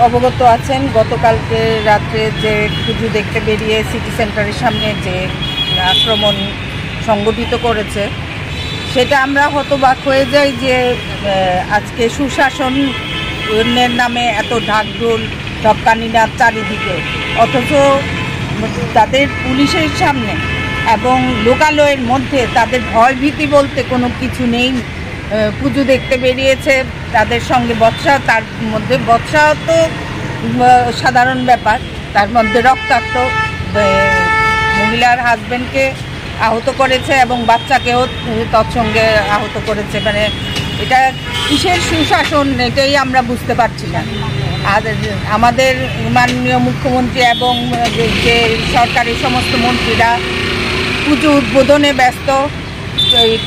অবগত আছেন, গতকালকে রাত্রে যে পুজো দেখতে বেরিয়ে সিটি সেন্টারের সামনে যে আক্রমণ সংগঠিত করেছে, সেটা আমরা হতবাক হয়ে যাই যে আজকে সুশাসনের নামে এত ঢাকঢোল ঢক্কানিনা চারিদিকে, অথচ তাদের পুলিশের সামনে এবং লোকালয়ের মধ্যে তাদের ভয় ভীতি বলতে কোনো কিছু নেই। পুজো দেখতে বেরিয়েছে, তাদের সঙ্গে বৎসা, তার মধ্যে বৎসা তো সাধারণ ব্যাপার, তার মধ্যে রক্তাক্ত মহিলার হাজব্যান্ডকে আহত করেছে এবং বাচ্চাকেও তৎসঙ্গে আহত করেছে। মানে এটা কিসের সুশাসন, এটাই আমরা বুঝতে পারছি না। আর আমাদের মাননীয় মুখ্যমন্ত্রী এবং যে সরকারের সমস্ত মন্ত্রীরা পুজো উদ্বোধনে ব্যস্ত,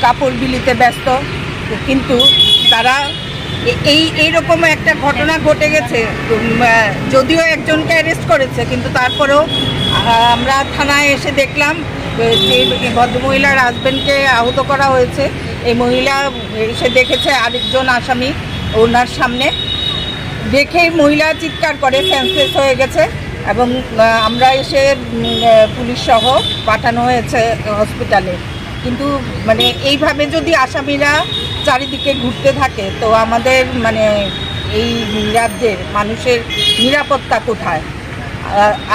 কাপড় বিলিতে ব্যস্ত, কিন্তু তারা এইরকম একটা ঘটনা ঘটে গেছে। যদিও একজনকে অ্যারেস্ট করেছে, কিন্তু তারপরেও আমরা থানায় এসে দেখলাম যে ভদ্রমহিলার হাজব্যান্ডকে আহত করা হয়েছে। এই মহিলা এসে দেখেছে আরেকজন আসামি ওনার সামনে, দেখেই মহিলা চিৎকার করে সেন্সলেস হয়ে গেছে এবং আমরা এসে পুলিশ সহ পাঠানো হয়েছে হসপিটালে। কিন্তু মানে এইভাবে যদি আসামিরা চারিদিকে ঘুরতে থাকে তো আমাদের মানে এই রাজ্যের মানুষের নিরাপত্তা কোথায়?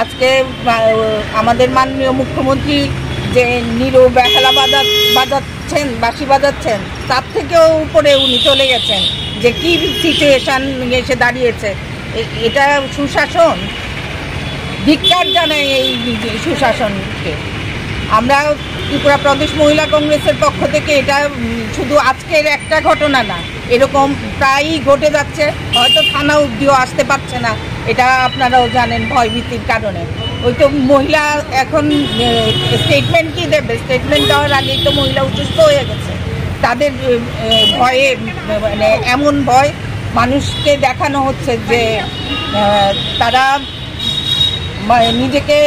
আজকে আমাদের মাননীয় মুখ্যমন্ত্রী যে নীরব বেহালা বাজাচ্ছেন, বাঁশি বাজাচ্ছেন, তার থেকেও উপরে উনি চলে গেছেন যে কি সিচুয়েশান এসে দাঁড়িয়েছে। এটা সুশাসন? ধিক্কার জানাই এই সুশাসনকে। আমরা ত্রিপুরা প্রদেশ মহিলা কংগ্রেসের পক্ষ থেকে এটা শুধু আজকের একটা ঘটনা না, এরকম প্রায়ই ঘটে যাচ্ছে। হয়তো থানা অবধিও আসতে পারছে না, এটা আপনারাও জানেন ভয়ভীতির কারণে। ওই তো মহিলা এখন স্টেটমেন্ট কি দেবে, স্টেটমেন্ট দেওয়ার আগেই তো মহিলা অসুস্থ হয়ে গেছে। তাদের ভয়ে, মানে এমন ভয় মানুষকে দেখানো হচ্ছে যে তারা নিজেকে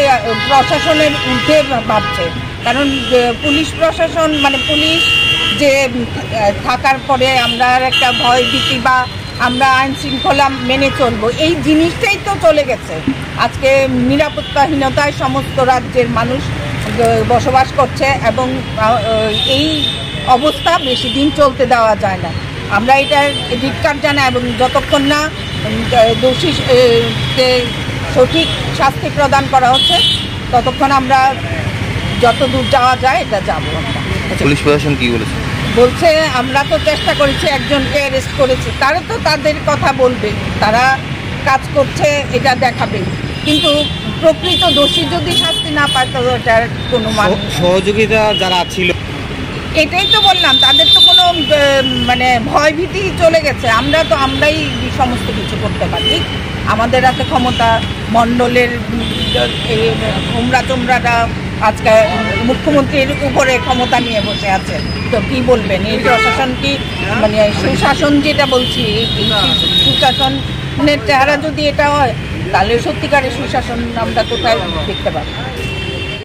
প্রশাসনের ঊর্ধ্বে ভাবছে। কারণ পুলিশ প্রশাসন মানে পুলিশ যে থাকার পরে আমরা একটা ভয় ভীতি বা আমরা আইন শৃঙ্খলা মেনে চলবো, এই জিনিসটাই তো চলে গেছে। আজকে নিরাপত্তাহীনতায় সমস্ত রাজ্যের মানুষ বসবাস করছে এবং এই অবস্থা বেশি দিন চলতে দেওয়া যায় না। আমরা এটার ধিক্কার জানাই এবং যতক্ষণ না দোষীকে সঠিক শাস্তি প্রদান করা হচ্ছে ততক্ষণ আমরা যত দূর যাওয়া যায় এটা যাবো। পুলিশ প্রশাসন কি বলেছে? বলছে আমরা তো চেষ্টা করেছি, একজনকে অ্যারেস্ট করেছি, তারা তো তাদের কথা বলবে, তারা কাজ করছে এটা দেখাবে, কিন্তু প্রকৃত দোষী যদি শাস্তি না পায় তো এটার কোনো সহযোগিতা যারা ছিল, এটাই তো বললাম, তাদের তো কোনো মানে ভয়ভীতি চলে গেছে। আমরাই সমস্ত কিছু করতে পারি, আমাদের হাতে ক্ষমতা। মণ্ডলের উমরা তোমরাটা আজকে মুখ্যমন্ত্রীর উপরে ক্ষমতা নিয়ে বসে আছে, তো কি বলবেন? এই প্রশাসন কি মানে সুশাসন যেটা বলছি, সুশাসনের চেহারা যদি এটা হয় তাহলে সত্যিকারের সুশাসন আমরা কোথায় দেখতে পাবো?